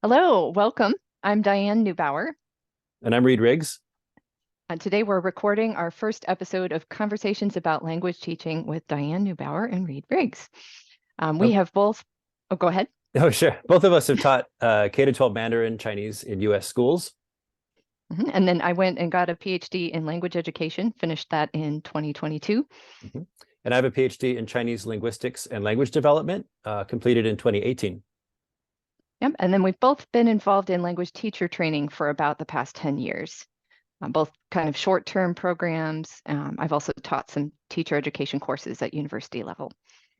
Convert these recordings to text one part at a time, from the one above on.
Hello, welcome. I'm Diane Neubauer, And I'm Reed Riggs. and today we're recording our first episode of Conversations about Language Teaching with Diane Neubauer and Reed Riggs. We Oh, have both, oh, go ahead. oh, sure. Both of us have taught K-12 Mandarin Chinese in U.S. schools. And then I went and got a PhD in language education, finished that in 2022. Mhm. And I have a PhD in Chinese linguistics and language development, completed in 2018. Yep. And then we've both been involved in language teacher training for about the past 10 years, both kind of short-term programs. I've also taught some teacher education courses at university level.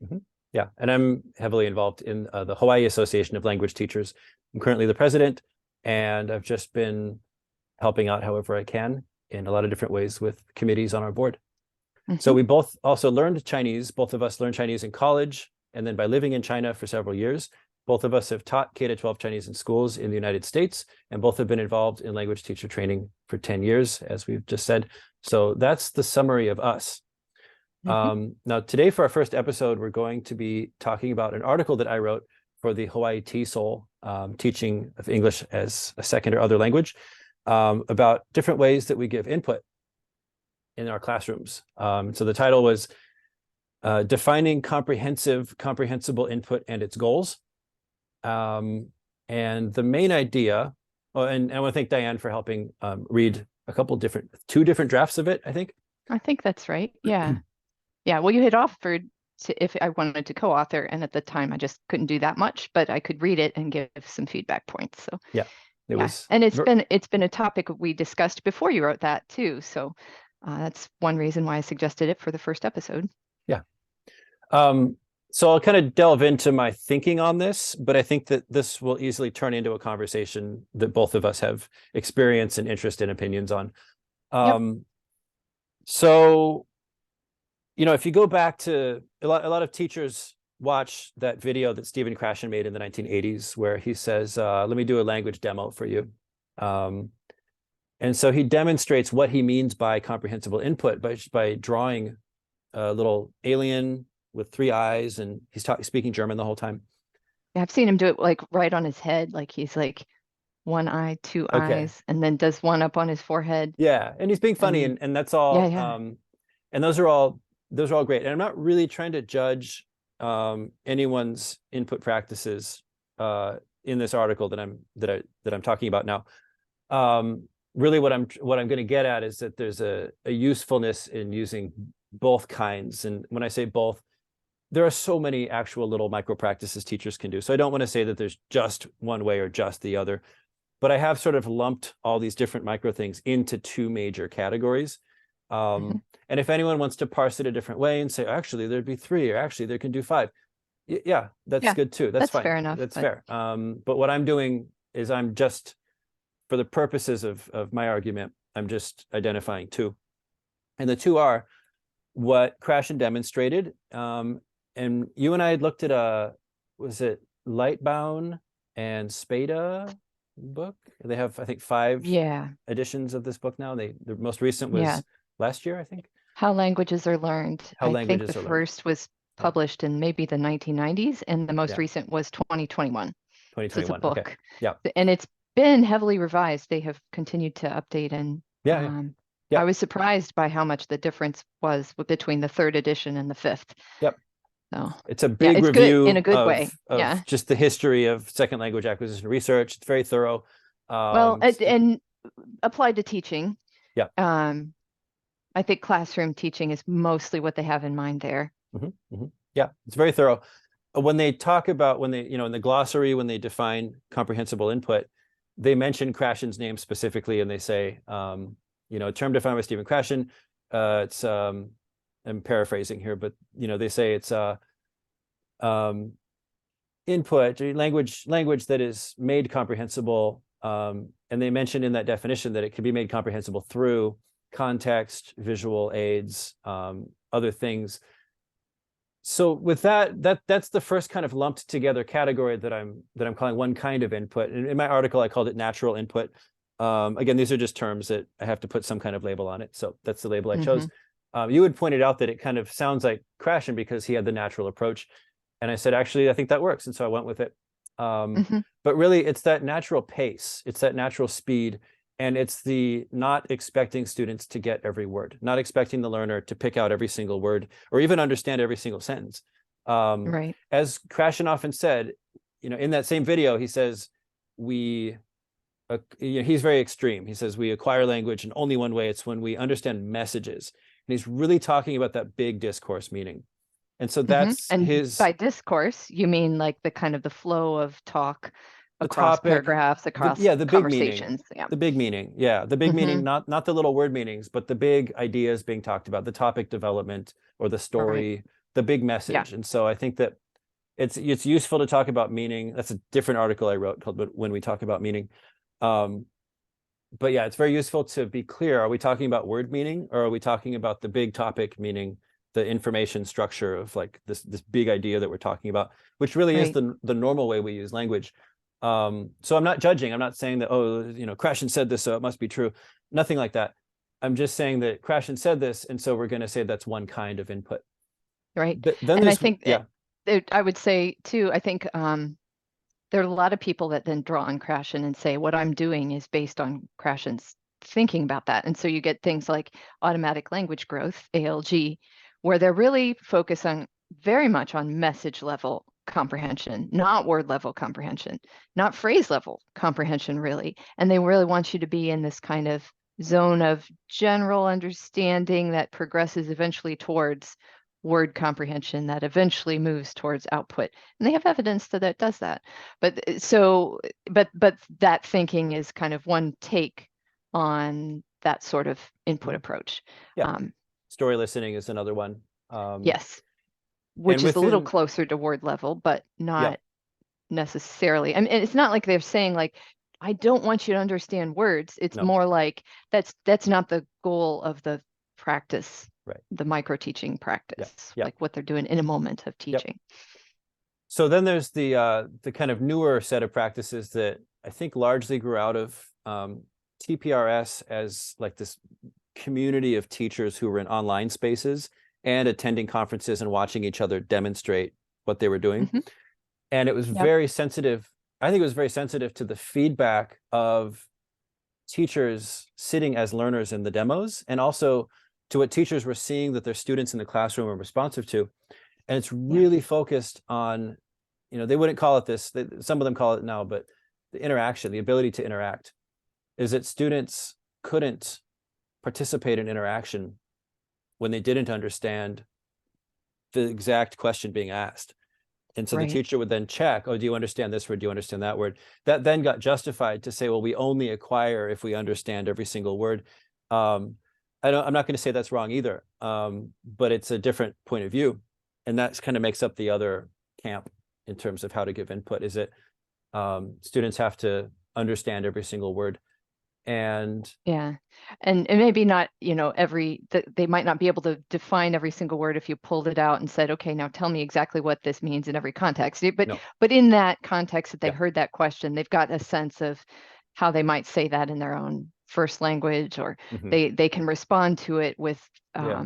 Mhm. Yeah, and I'm heavily involved in the Hawaii Association of Language Teachers. I'm currently the president, and I've just been helping out however I can in a lot of different ways with committees on our board. So we both also learned Chinese. Both of us learned Chinese in college, and then by living in China for several years, both of us have taught K-12 Chinese in schools in the United States, and both have been involved in language teacher training for 10 years, as we've just said. So that's the summary of us. Now, today for our first episode, we're going to be talking about an article that I wrote for the Hawaii TESOL, teaching of English as a second or other language, about different ways that we give input in our classrooms. So the title was Defining Comprehensible Input and Its Goals. And the main idea, and I want to thank Diane for helping read two different drafts of it, I think. I think that's right. Yeah. Yeah. Well, you had offered if I wanted to co-author, and at the time I just couldn't do that much, but I could read it and give some feedback points. So yeah, and it's been a topic we discussed before you wrote that too. So that's one reason why I suggested it for the first episode. Yeah. So I'll kind of delve into my thinking on this, but I think that this will easily turn into a conversation that both of us have experience and interest and opinions on. So, if you go back to a lot of teachers watch that video that Stephen Krashen made in the 1980s, where he says, let me do a language demo for you. And so he demonstrates what he means by comprehensible input by drawing a little alien with 3 eyes, and he's speaking German the whole time. Yeah, I've seen him do it like right on his head, like he's like 1 eye, 2 eyes, and then does one up on his forehead. Yeah, and he's being funny, and that's all. And those are all great. And I'm not really trying to judge anyone's input practices in this article that I'm talking about now. Really, what I'm going to get at is that there's a usefulness in using both kinds. And when I say both, there are so many actual little micro practices teachers can do. So I don't want to say that there's just one way or just the other, but I have sort of lumped all these different micro things into 2 major categories. And if anyone wants to parse it a different way and say, actually, there'd be 3, or actually there can do 5. Yeah, that's good too. That's fine. Fair enough. That's fair. But what I'm doing is I'm just, for the purposes of my argument, I'm just identifying 2. And the 2 are what Krashen demonstrated. And you and I had looked at was it Lightbown and Spada book? They have, I think, 5 editions of this book now. The most recent was last year, I think. How Languages Are Learned. I think the first was published in maybe the 1990s, and the most recent was 2021. 2021. So it's a book. Okay. Yeah. And it's been heavily revised. They have continued to update, and I was surprised by how much the difference was between the 3rd edition and the 5th. Yep. So it's a big review good, in a good way. Of just the history of second language acquisition research. It's very thorough. Well, and applied to teaching. Yeah. I think classroom teaching is mostly what they have in mind there. Yeah, it's very thorough. When they talk about, in the glossary, when they define comprehensible input, they mention Krashen's name specifically, and they say, a term defined by Stephen Krashen. It's I'm paraphrasing here, but they say it's input, language that is made comprehensible, and they mention in that definition that it can be made comprehensible through context, visual aids, other things. So with that's the first kind of lumped together category that I'm calling one kind of input. In my article, I called it natural input. Again, these are just terms that I have to put some kind of label on it. So that's the label I chose. You had pointed out that it kind of sounds like Krashen because he had the natural approach. And I said, actually, I think that works. And so I went with it. Mhm. But really, it's that natural pace, it's that natural speed, and it's the not expecting students to get every word, not expecting the learner to pick out every single word or even understand every single sentence. Right. As Krashen often said, in that same video, he says, he's very extreme. He says we acquire language in only one way. It's when we understand messages. And he's really talking about that big discourse meaning. And so that's And by discourse, you mean like the kind of the flow of talk the across topic, paragraphs, across the big meaning, conversations. Yeah. the big meaning. Yeah, the big meaning, Hmm. not the little word meanings, but the big ideas being talked about, the topic development or the Right. story, the big Yeah. message. And so I think that it's useful to talk about meaning. That's a different article I wrote called When We Talk About Meaning. But yeah, it's very useful to be clear. Are we talking about word meaning, or are we talking about the big topic meaning, the information structure of like this big idea that we're talking about, which really is Right. the normal way we use language. So I'm not judging. I'm not saying that, Krashen said this, so it must be true. Nothing like that. I'm just saying that Krashen said this, and so we're going to say that's one kind of input. Right. Then And I there's, think yeah, I would say too, I think there are a lot of people that then draw on Krashen and say what I'm doing is based on Krashen's thinking about that. And so you get things like automatic language growth, ALG, where they're really focused on very much on message level comprehension, not word level comprehension, not phrase level comprehension, really. And they really want you to be in this kind of zone of general understanding that progresses eventually towards word comprehension, that eventually moves towards output. And they have evidence that it does that. But that thinking is kind of one take on that sort of input approach. yeah. Um, Story listening is another one. yes, And which is a little within, closer to word level, but yeah, not necessarily. I mean, it's not like they're saying like, I don't want you to understand words. It's no, more like that's not the goal of the practice, right, the micro teaching yeah, practice, yeah, like what they're doing in a moment of yep. teaching. So then there's the kind of newer set of practices that I think largely grew out of TPRS as like this community of teachers who were in online spaces and attending conferences and watching each other demonstrate what they were doing. Hmm. And it was Yep. very sensitive. I think it was very sensitive to the feedback of teachers sitting as learners in the demos, and also to what teachers were seeing that their students in the classroom were responsive to. And it's Yeah. really focused on, they wouldn't call it this, some of them call it now, but the interaction, the ability to interact, is that students couldn't participate in interaction when they didn't understand the exact question being asked. And so the Right. teacher would then check, oh, do you understand this word? Do you understand that word? That then got justified to say, well, we only acquire if we understand every single word. I'm not going to say that's wrong either, but it's a different point of view. And that kind of makes up the other camp in terms of how to give input, is that students have to understand every single word. And Yeah. And maybe not, they might not be able to define every single word if you pulled it out and said, okay, now tell me exactly what this means in every context. But no, but in that context that they yeah, heard that question, they've got a sense of how they might say that in their own first language, or hmm, they can respond to it with yeah,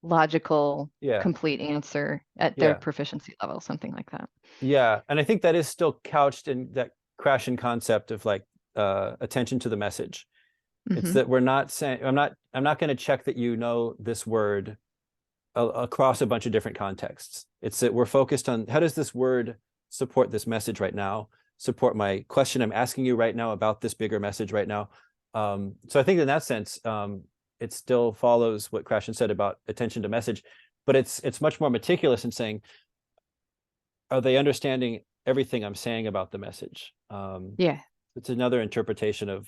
logical, yeah, complete answer at their yeah, proficiency level, something like that. yeah. And I think that is still couched in that Krashen concept of like attention to the message. It's Hmm. that we're not saying, I'm not going to check that you know this word across a bunch of different contexts. It's that we're focused on how does this word support this message right now, support my question I'm asking you right now about this bigger message right now. So I think in that sense, it still follows what Krashen said about attention to message, but it's much more meticulous in saying, are they understanding everything I'm saying about the message? Yeah. It's another interpretation of,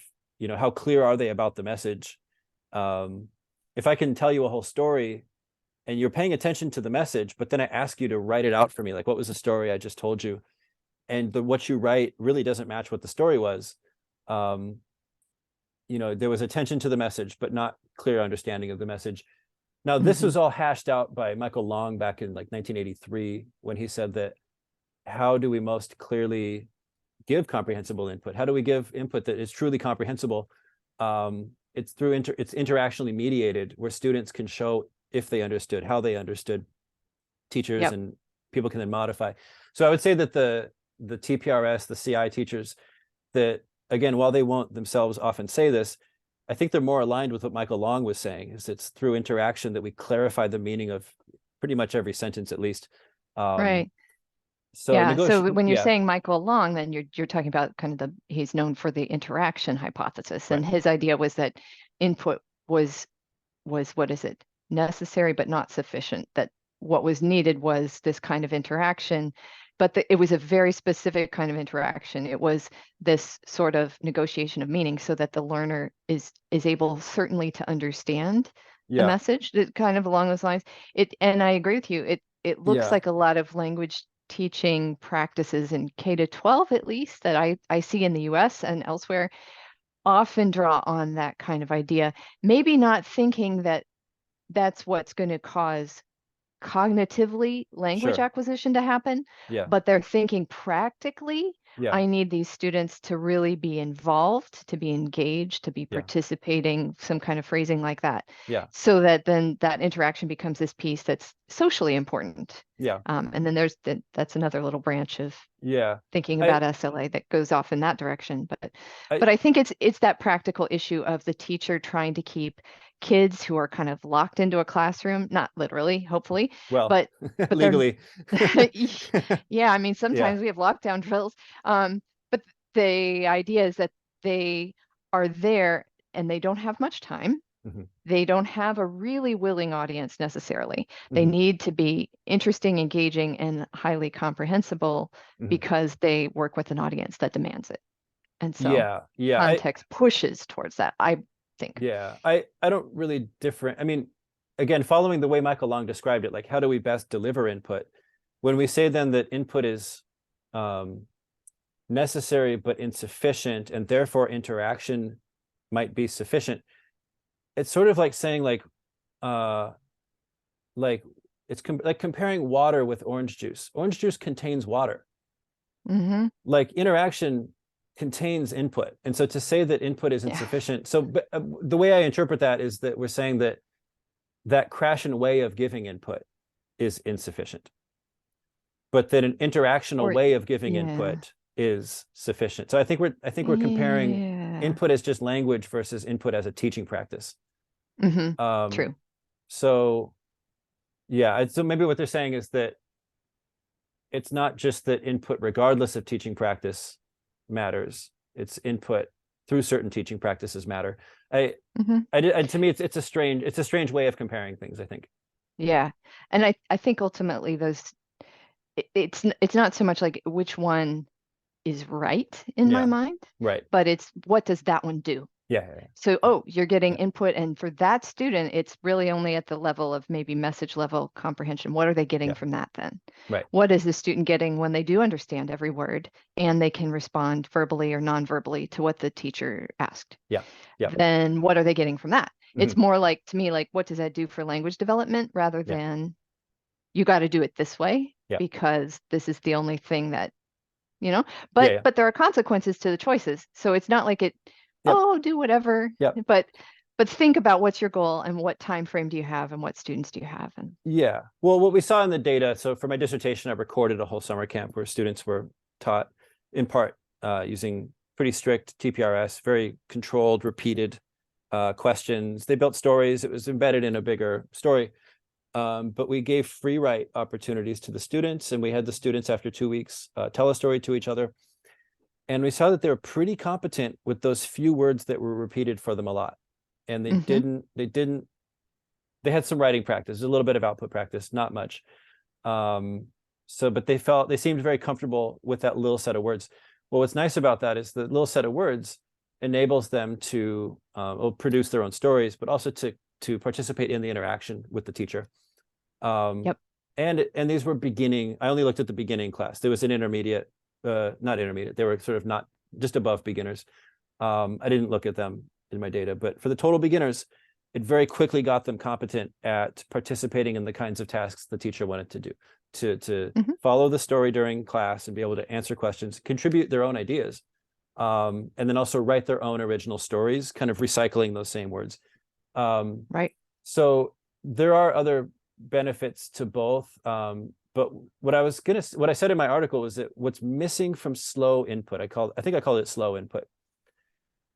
how clear are they about the message? If I can tell you a whole story and you're paying attention to the message, but then I ask you to write it out for me, like what was the story I just told you? And what you write really doesn't match what the story was. There was attention to the message, but not clear understanding of the message. Now, this Hmm. was all hashed out by Michael Long back in like 1983, when he said that how do we most clearly give comprehensible input? How do we give input that is truly comprehensible? It's through it's interactionally mediated, where students can show if they understood, how they understood, teachers Yep. and people can then modify. So I would say that the the TPRS, the CI teachers that, again, while they won't themselves often say this, I think they're more aligned with what Michael Long was saying, is it's through interaction that we clarify the meaning of pretty much every sentence, at least. Right. So Yeah. So when you're yeah, saying Michael Long, then you're talking about kind of he's known for the interaction hypothesis. right. And his idea was that input was what is it? Necessary but not sufficient. That what was needed was this kind of interaction, but it was a very specific kind of interaction. It was this sort of negotiation of meaning so that the learner is able certainly to understand the Yeah, message, that kind of along those lines. And I agree with you. It looks yeah, like a lot of language teaching practices in K to 12, at least, that I see in the US and elsewhere, often draw on that kind of idea, maybe not thinking that that's what's going to cause cognitively language sure. acquisition to happen, Yeah, but they're thinking practically, yeah, I need these students to really be involved, to be engaged, to be yeah, participating, some kind of phrasing like that, yeah, so that then that interaction becomes this piece that's socially important. yeah, And then that's another little branch of yeah. thinking I, about SLA that goes off in that direction. I, But I think it's that practical issue of the teacher trying to keep kids who are kind of locked into a classroom, not literally, hopefully, well, but they're legally. yeah, I mean, Yeah. sometimes we have lockdown drills. But the idea is that they are there and they don't have much time. Hmm. They don't have a really willing audience necessarily. They Hmm. need to be interesting, engaging, and highly comprehensible Hmm. because they work with an audience that demands it. And so Yeah, yeah. context pushes towards that, I think. Yeah, I don't really different. I mean, again, following the way Michael Long described it, like how do we best deliver input? When we say then that input is um, necessary but insufficient, and therefore interaction might be sufficient, it's sort of like saying uh, like like comparing water with orange juice. Orange juice contains water. Mm-hmm. Like interaction contains input, and so to say that input is Yeah. insufficient, so but, the way I interpret that is that we're saying that that Krashen way of giving input is insufficient, but that an interactional Or way of giving yeah. input is sufficient. So I think we're comparing Yeah. input as just language versus input as a teaching practice. Mm-hmm. Um, True. so yeah, so maybe what they're saying is that it's not just that input regardless of teaching practice matters. It's input through certain teaching practices matter. I, Mm-hmm. to me, it's a strange way of comparing things, I think. Yeah. And I think ultimately it's not so much like which one is right in my Yeah, mind, right. but it's what does that one do? Yeah, yeah, So, oh, you're getting yeah, input, and for that student, it's really only at the level of maybe message level comprehension. What are they getting yeah, from that then? right. What is the student getting when they do understand every word and they can respond verbally or non-verbally to what the teacher asked? Yeah, yeah, Then what are they getting from that? hmm, It's more like, to me, like, what does that do for language development rather yeah, than you got to do it this way yeah, because this is the only thing that, you know, yeah, but yeah. there are consequences to the choices. So it's not like Yep, oh, do whatever, yep, but think about what's your goal and what time frame do you have and what students do you have. And yeah. Well, what we saw in the data, so for my dissertation, I recorded a whole summer camp where students were taught in part using pretty strict TPRS, very controlled, repeated questions. They built stories. It was embedded in a bigger story. But we gave free write opportunities to the students, and we had the students after 2 weeks tell a story to each other. And we saw that they were pretty competent with those few words that were repeated for them a lot. And mm-hmm. they had some writing practice, a little bit of output practice, not much. But they seemed very comfortable with that little set of words. Well, what's nice about that is the little set of words enables them to produce their own stories, but also to participate in the interaction with the teacher. Yep. And these were beginning. I only looked at the beginning class. There was an intermediate, not intermediate. They were sort of not just above beginners. I didn't look at them in my data, but for the total beginners, it very quickly got them competent at participating in the kinds of tasks the teacher wanted to do, to Mm-hmm. follow the story during class and be able to answer questions, contribute their own ideas, and then also write their own original stories, kind of recycling those same words. Right. So there are other benefits to both. but what I said in my article was that what's missing from slow input, I think I called it slow input.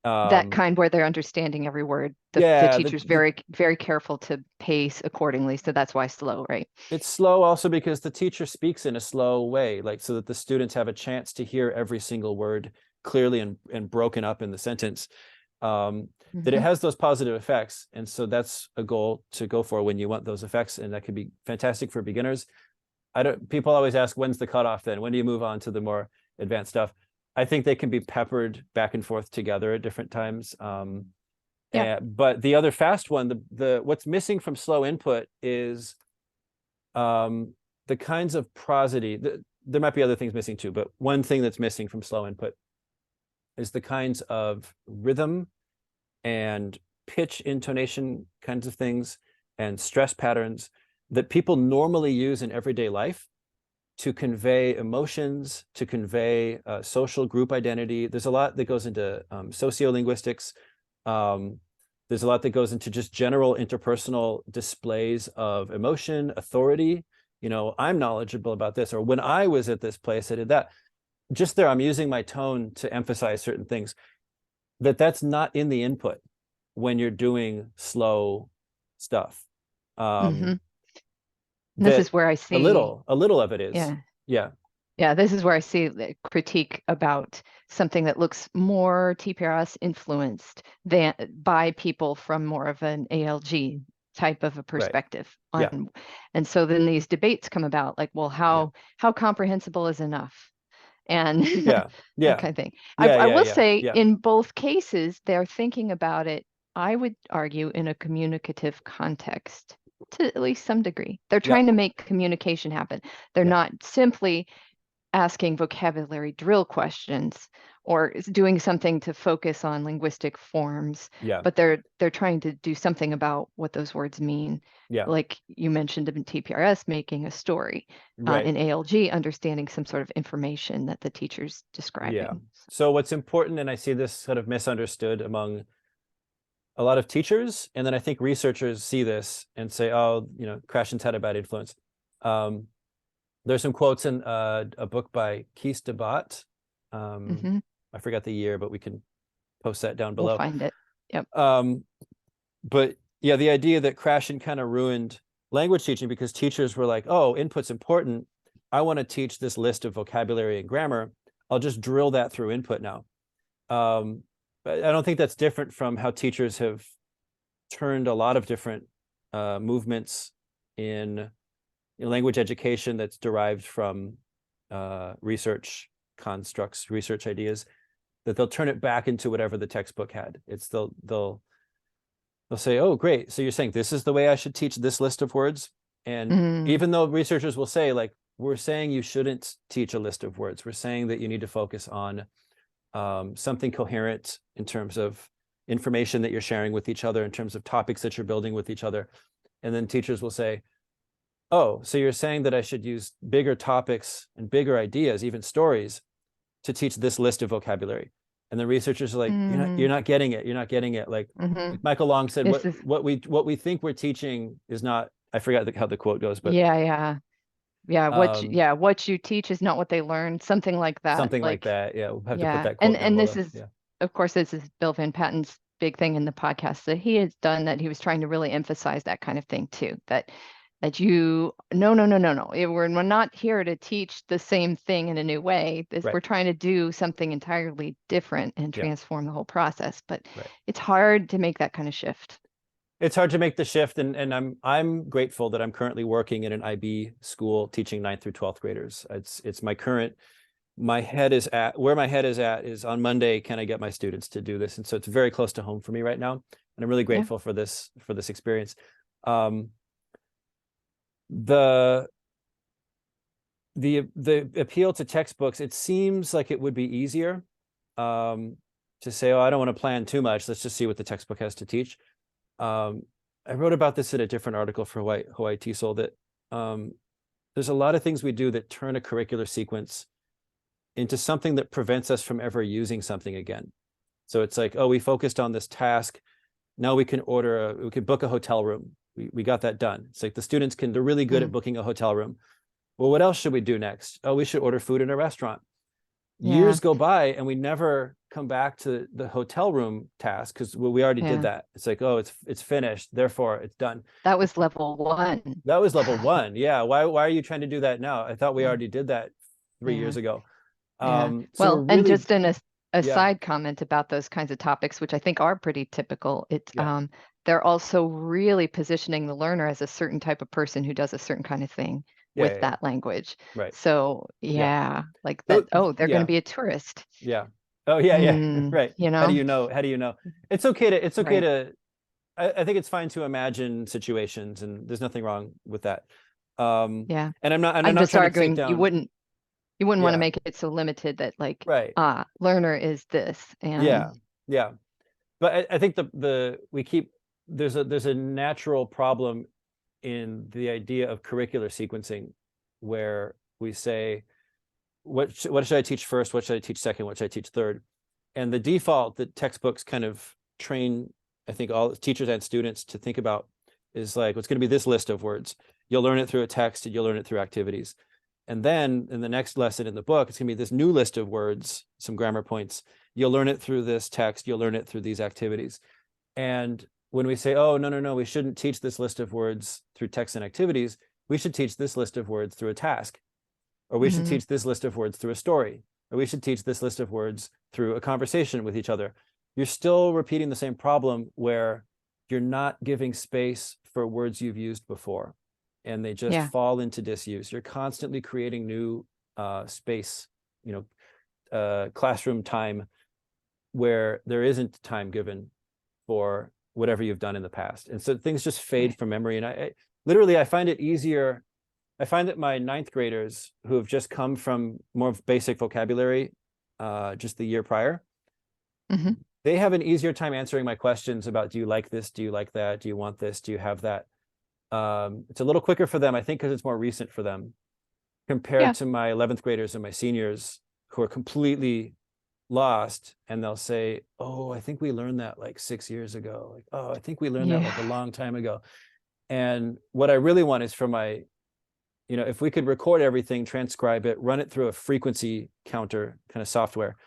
That kind where they're understanding every word. The Yeah, teacher's very, very careful to pace accordingly. So that's why slow, right? it's slow also because the teacher speaks in a slow way, like so that the students have a chance to hear every single word clearly and broken up in the sentence. That it has those positive effects. And so that's a goal to go for when you want those effects. And that could be fantastic for beginners. People always ask, when's the cutoff then? When do you move on to the more advanced stuff? I think they can be peppered back and forth together at different times. But the other fast one, the what's missing from slow input is the kinds of prosody. There might be other things missing too, but one thing that's missing from slow input is the kinds of rhythm and pitch intonation kinds of things and stress patterns that people normally use in everyday life to convey emotions, to convey social group identity. There's a lot that goes into sociolinguistics. There's a lot that goes into just general interpersonal displays of emotion, authority. You know, I'm knowledgeable about this, or when I was at this place, I did that. Just there, I'm using my tone to emphasize certain things. That's not in the input when you're doing slow stuff. This is where I see a little of it is. Yeah, this is where I see the critique about something that looks more TPRS influenced than by people from more of an ALG type of a perspective. And so then these debates come about, like, well, how comprehensible is enough? And that kind of thing. I will say in both cases, they're thinking about it, I would argue, in a communicative context to at least some degree. They're trying to make communication happen. They're not simply asking vocabulary drill questions or doing something to focus on linguistic forms, but they're trying to do something about what those words mean. Like you mentioned in TPRS, making a story. In ALG, understanding some sort of information that the teacher's describing. So what's important, and I see this sort of misunderstood among a lot of teachers, and then I think researchers see this and say, oh, you know, Krashen's had a bad influence. There's some quotes in a book by Kees de Bot. I forgot the year, but we can post that down below. We'll find it. But yeah, the idea that Krashen kind of ruined language teaching because teachers were like, oh, input's important. I want to teach this list of vocabulary and grammar. I'll just drill that through input now. But I don't think that's different from how teachers have turned a lot of different movements in language education that's derived from research constructs, research ideas, that they'll turn it back into whatever the textbook had. It's they'll say, oh, great. So you're saying this is the way I should teach this list of words? And even though researchers will say, like, we're saying you shouldn't teach a list of words. We're saying that you need to focus on something coherent in terms of information that you're sharing with each other, in terms of topics that you're building with each other. And then teachers will say, oh, so you're saying that I should use bigger topics and bigger ideas, even stories, to teach this list of vocabulary. And the researchers are like, you're not getting it. You're not getting it. Like Michael Long said, what we think we're teaching is not, I forgot how the quote goes, but what you teach is not what they learn, something like that. Something like that. Yeah, we'll have to put that quote down and below. this is, of course, this is Bill Van Patten's big thing in the podcast that he has done, that he was trying to really emphasize that kind of thing too, that no. We're not here to teach the same thing in a new way. We're trying to do something entirely different and transform the whole process. But it's hard to make that kind of shift. It's hard to make the shift, and I'm grateful that I'm currently working in an IB school teaching 9th through 12th graders. It's my head is at is on Monday, can I get my students to do this? And so it's very close to home for me right now, and I'm really grateful for this experience. The appeal to textbooks, it seems like it would be easier to say, oh, I don't want to plan too much. Let's just see what the textbook has to teach. I wrote about this in a different article for Hawaii TESOL, that there's a lot of things we do that turn a curricular sequence into something that prevents us from ever using something again. So it's like, oh, we focused on this task. Now we can book a hotel room. We got that done. It's like the students they're really good at booking a hotel room. Well, what else should we do next? Oh, we should order food in a restaurant. Yeah. Years go by and we never come back to the hotel room task because we already did Yeah. that. It's like, oh, it's finished, therefore it's done. That was level one. That was level one. Yeah. Why are you trying to do that now? I thought we Yeah. already did that 3 years Yeah. ago. Yeah. So we're Well, and really, just in a yeah, side comment about those kinds of topics, which I think are pretty typical, it's yeah, they're also really positioning the learner as a certain type of person who does a certain kind of thing yeah, with yeah, yeah. that language. Right. So Yeah. yeah, like that, Though, oh, they're going to yeah, be a tourist. yeah. Oh yeah, yeah. Right. You How do know? you know? How do you know? It's okay Right. to I think it's fine to imagine situations and there's nothing wrong with that. Yeah. And I'm I'm not just trying to take arguing down, you wouldn't want to yeah, make it so limited that like, right. learner is this and Yeah. Yeah. But I think we keep there's a natural problem in the idea of curricular sequencing where we say what should I teach first, what should I teach second, what should I teach third, and the default that textbooks kind of train, I think, all teachers and students to think about is like, what's going to be this list of words. You'll learn it through a text and you'll learn it through activities. And then in the next lesson in the book, it's going to be this new list of words, some grammar points. You'll learn it through this text. You'll learn it through these activities. And when we say, oh, no, no, no, we shouldn't teach this list of words through text and activities, we should teach this list of words through a task, or we should mhm, teach this list of words through a story, or we should teach this list of words through a conversation with each other. You're still repeating the same problem where you're not giving space for words you've used before and they just yeah, fall into disuse. You're constantly creating new space, classroom time where there isn't time given for whatever you've done in the past. And so things just fade right. from memory. And I find it easier. I find that my ninth graders who have just come from more basic vocabulary just the year prior, Hmm. they have an easier time answering my questions about, do you like this? Do you like that? Do you want this? Do you have that? It's a little quicker for them, I think, because it's more recent for them compared Yeah. to my 11th graders and my seniors who are completely lost. And they'll say, oh, I think we learned that like 6 years ago. Like, oh, I think we learned that like a Yeah. long time ago. And what I really want is for my, if we could record everything, transcribe it, run it through a frequency counter kind of software,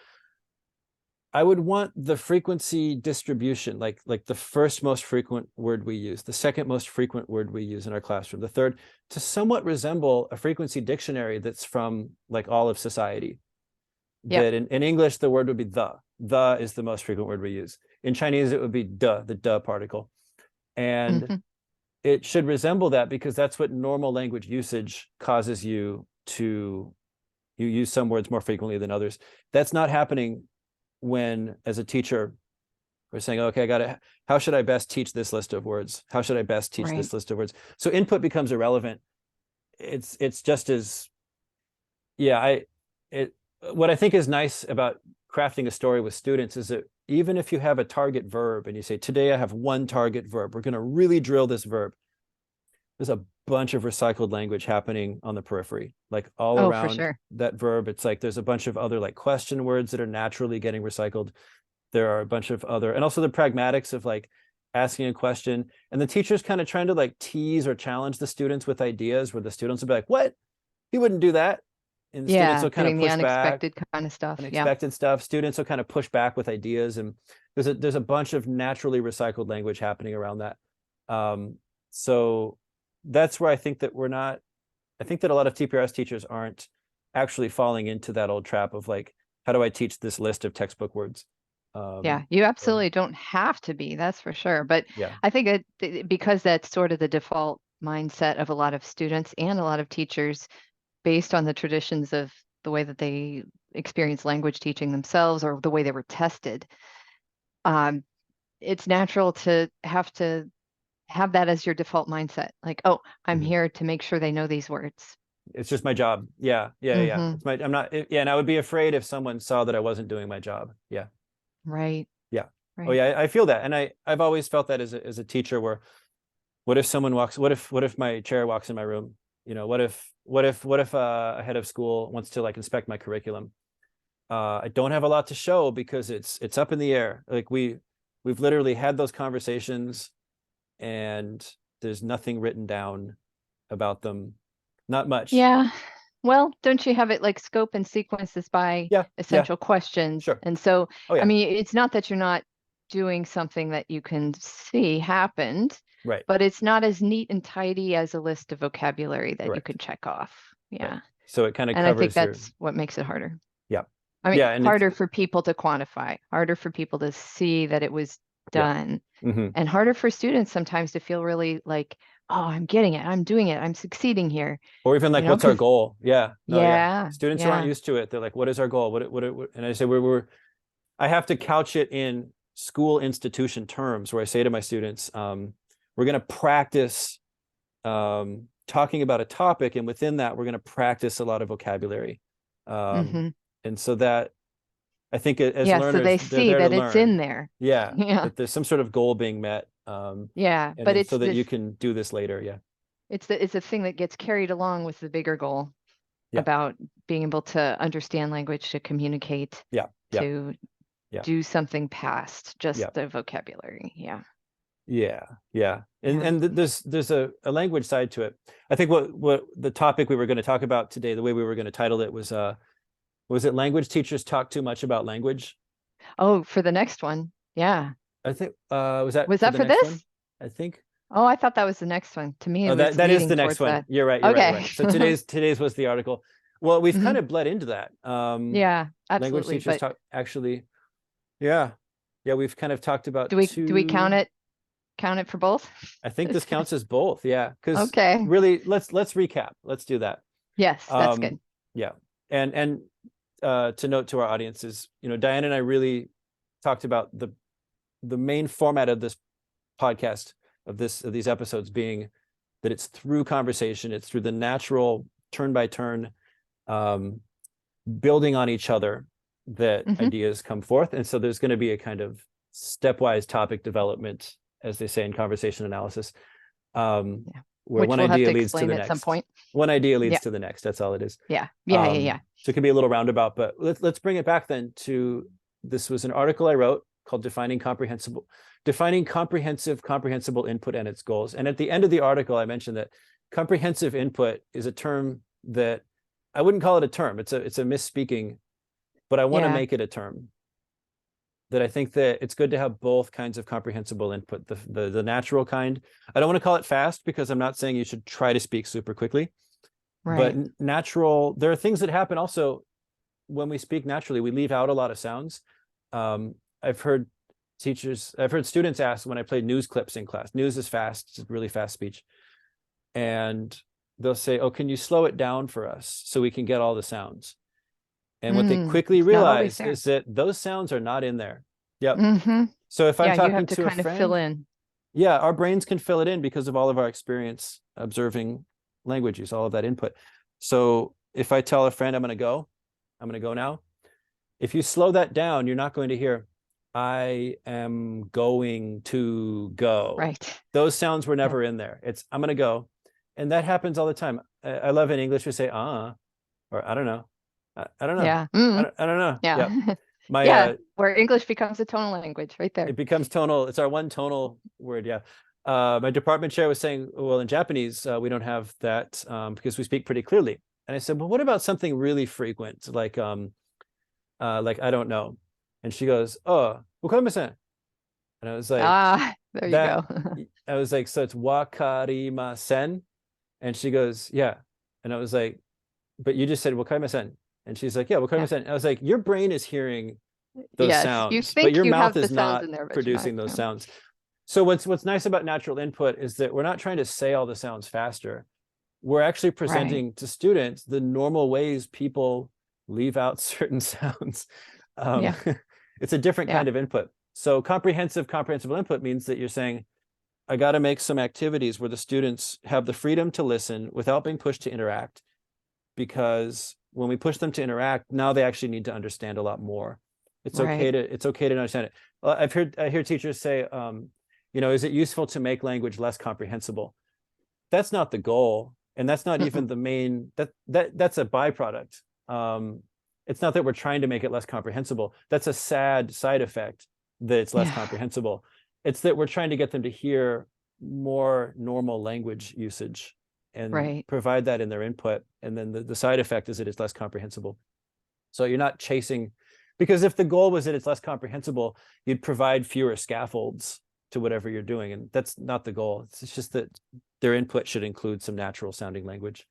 I would want the frequency distribution, like the first most frequent word we use, the second most frequent word we use in our classroom, the third, to somewhat resemble a frequency dictionary that's from like all of society. Yep. That in English, the word would be the. The is the most frequent word we use. In Chinese, it would be de, the de particle. And Hmm. it should resemble that because that's what normal language usage causes you to, you use some words more frequently than others. That's not happening when, as a teacher, we're saying, okay, how should I best teach this list of words? How should I best teach Right. this list of words? So input becomes irrelevant. It's just as, yeah, what I think is nice about crafting a story with students is that even if you have a target verb and you say, today I have one target verb, we're going to really drill this verb. There's a bunch of recycled language happening on the periphery, like all Oh, for around sure. that verb. It's like there's a bunch of other like question words that are naturally getting recycled. There are a bunch of other, and also the pragmatics of like asking a question, and the teacher's kind of trying to like tease or challenge the students with ideas where the students will be like, what? He wouldn't do that. And the students Yeah. will kind of Doing the push back, unexpected kind of stuff. Yeah. unexpected stuff. Students will kind of push back with ideas, and there's a bunch of naturally recycled language happening around that. So that's where I think that I think that a lot of TPRS teachers aren't actually falling into that old trap of like, how do I teach this list of textbook words? Yeah. You So absolutely don't have to be, that's for sure. But yeah, I think because that's sort of the default mindset of a lot of students and a lot of teachers based on the traditions of the way that they experience language teaching themselves or the way they were tested. Um, it's natural to have that as your default mindset. Like, oh, I'm mhm. here to make sure they know these words. It's just my job. Yeah, yeah, yeah. Hmm. It's my. I'm not. Yeah, and I would be afraid if someone saw that I wasn't doing my job. Yeah, Right, yeah. Oh right. yeah, I feel that, and I've always felt that as a teacher. Where what if someone walks? What if my chair walks in my room? What if a head of school wants to like inspect my curriculum? I don't have a lot to show because it's up in the air. Like we've literally had those conversations, and there's nothing written down about them. Not much. Yeah. Well, don't you have it like scope and sequences by Yeah. Yeah. essential questions? Sure. And so, Oh I yeah. mean, it's not that you're not doing something that you can see happened, Right. but it's not as neat and tidy as a list of vocabulary that you Correct. could check off. Right. Yeah. So it kind of And I think covers your, that's what makes it harder. yeah. I mean, Yeah. And it's, harder for people to quantify, harder for people to see that it was yeah. done, Hmm. and harder for students sometimes to feel really like, oh, I'm getting it, I'm doing it, I'm succeeding here, Or even you like, know, what's our because goal? Yeah. No, yeah. yeah, Students who aren't yeah. used to it, they're like, what is our goal? And I say, I have to couch it in school institution terms where I say to my students, we're going to practice talking about a topic, and within that, we're going to practice a lot of vocabulary. Hmm. And so that I think as Yeah, so learners, they they're see there to that it's in learn. there. Yeah, Yeah, that there's some sort of goal being met, yeah, and but then it's so that you this, can do this later. Yeah, it's a thing that gets carried along with the bigger goal yeah, about being able to understand language, to communicate, yeah, yeah, to yeah, do something past just yeah, the vocabulary. Yeah, yeah, yeah. And yeah. there's a language side to it. I think what the topic we were going to talk about today, the way we were going to title it was it language teachers talk too much about language? Oh, for the next one. Yeah. I think was that Was for that the for next one? this? I think. Oh, I thought that was the next one. To me, it Oh, was that is leading the next towards one. that. You're right. You're right. You're Okay. right. So today's was the article. Well, we've kind Hmm. of bled into that. Yeah, Language absolutely. teachers But talk actually. Yeah, yeah. We've kind of talked about do we count it for both? I think this counts as both. Yeah, because Okay. really, let's recap. Let's do that. Yes, that's Um, good. yeah, and to note to our audiences, Diane and I really talked about the main format of this podcast of these episodes being that it's through conversation, it's through the natural turn by turn building on each other that Hmm. ideas come forth. And so there's going to be a kind of stepwise topic development, as they say in conversation analysis, Yeah. where Which one we'll have to idea leads to explain the at some next. point. One idea Yeah. leads to the next. That's all it is. Yeah. Yeah. Yeah. Yeah. So it can be a little roundabout, but let's bring it back then to, this was an article I wrote called Defining Comprehensible Input and Its Goals. And at the end of the article, I mentioned that comprehensive input is a term that I wouldn't call it a term. It's a misspeaking, but I want to Yeah. make it a term. That I think that it's good to have both kinds of comprehensible input, the natural kind. I don't want to call it fast because I'm not saying you should try to speak super quickly, but Right. natural, there are things that happen also when we speak naturally. We leave out a lot of sounds. I've heard students ask when I play news clips in class. News is fast, it's really fast speech. And they'll say, oh, can you slow it down for us so we can get all the sounds? And what they quickly It's not always realize there. is that those sounds are not in there. Yep. Hmm. So if I'm Yeah, you talking have to to a kind of fill friend, in. yeah, our brains can fill it in because of all of our experience observing language use, all of that input. So if I tell a friend I'm going to go now. If you slow that down, you're not going to hear, I am going to go. Right. Those sounds were Yeah. never in there. It's, I'm going to go. And that happens all the time. I love in English, we say, or I don't know. I don't know. Yeah. I don't know. Yeah. Yeah. My, Yeah. Where English becomes a tonal language right there. it becomes tonal. It's our one tonal word. Yeah. My department chair was saying, well, in Japanese, we don't have that because we speak pretty clearly. And I said, well, what about something really frequent, like I don't know. And she goes, oh, wakarimasen. And I was like, There you that, go. I was like, so it's wakarimasen. And she goes, yeah. And I was like, but you just said wakarimasen. And she's like, yeah, wakarimasen. I was like, your brain is hearing those Yes, you sounds, but think your you mouth have the is sounds not in there, but you're not. producing those No. sounds. So what's nice about natural input is that we're not trying to say all the sounds faster. We're actually presenting to students the normal ways people leave out certain sounds. Yeah. It's a different Yeah. kind of input. So comprehensible input means that you're saying, I got to make some activities where the students have the freedom to listen without being pushed to interact. Because when we push them to interact, now they actually need to understand a lot more. It's okay to understand it. I hear teachers say, is it useful to make language less comprehensible? That's not the goal. And that's not even the main, that's a byproduct. It's not that we're trying to make it less comprehensible. That's a sad side effect that it's less comprehensible. It's that we're trying to get them to hear more normal language usage. and Right. provide that in their input. And then the side effect is that it's less comprehensible. So you're not chasing, because if the goal was that it's less comprehensible, you'd provide fewer scaffolds to whatever you're doing. And that's not the goal. It's just that their input should include some natural sounding language.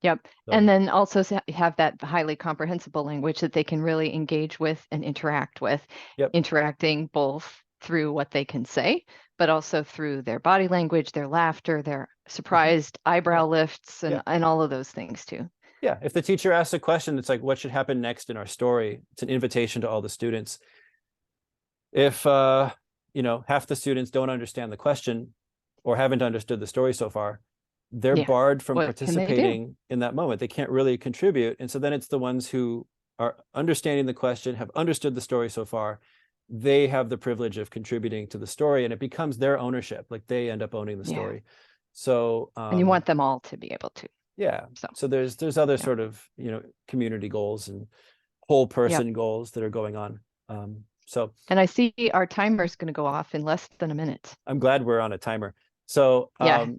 Yep. So, And then also have that highly comprehensible language that they can really engage with and interact with, yep. interacting both through what they can say, but also through their body language, their laughter, their surprised eyebrow lifts, and all of those things too. Yeah. If the teacher asks a question, it's like, what should happen next in our story? It's an invitation to all the students. If, half the students don't understand the question or haven't understood the story so far, they're barred from What can they do? participating in that moment. They can't really contribute. And so then it's the ones who are understanding the question, have understood the story so far, they have the privilege of contributing to the story, and it becomes their ownership. Like they end up owning the story. So and you want them all to be able to. yeah. So there's other sort of, community goals and whole person goals that are going on. And I see our timer is going to go off in less than a minute. I'm glad we're on a timer. So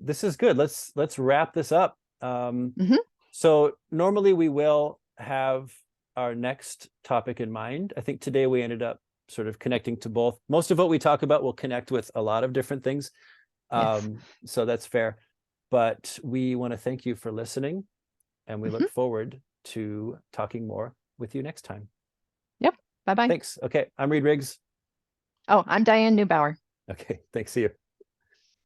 this is good. Let's wrap this up. So normally we will have our next topic in mind. I think today we ended up sort of connecting to both. Most of what we talk about will connect with a lot of different things. So that's fair. But we want to thank you for listening, and we look forward to talking more with you next time. Yep. Bye-bye. Thanks. Okay. I'm Reed Riggs. Oh, I'm Diane Neubauer. Okay. Thanks. See you.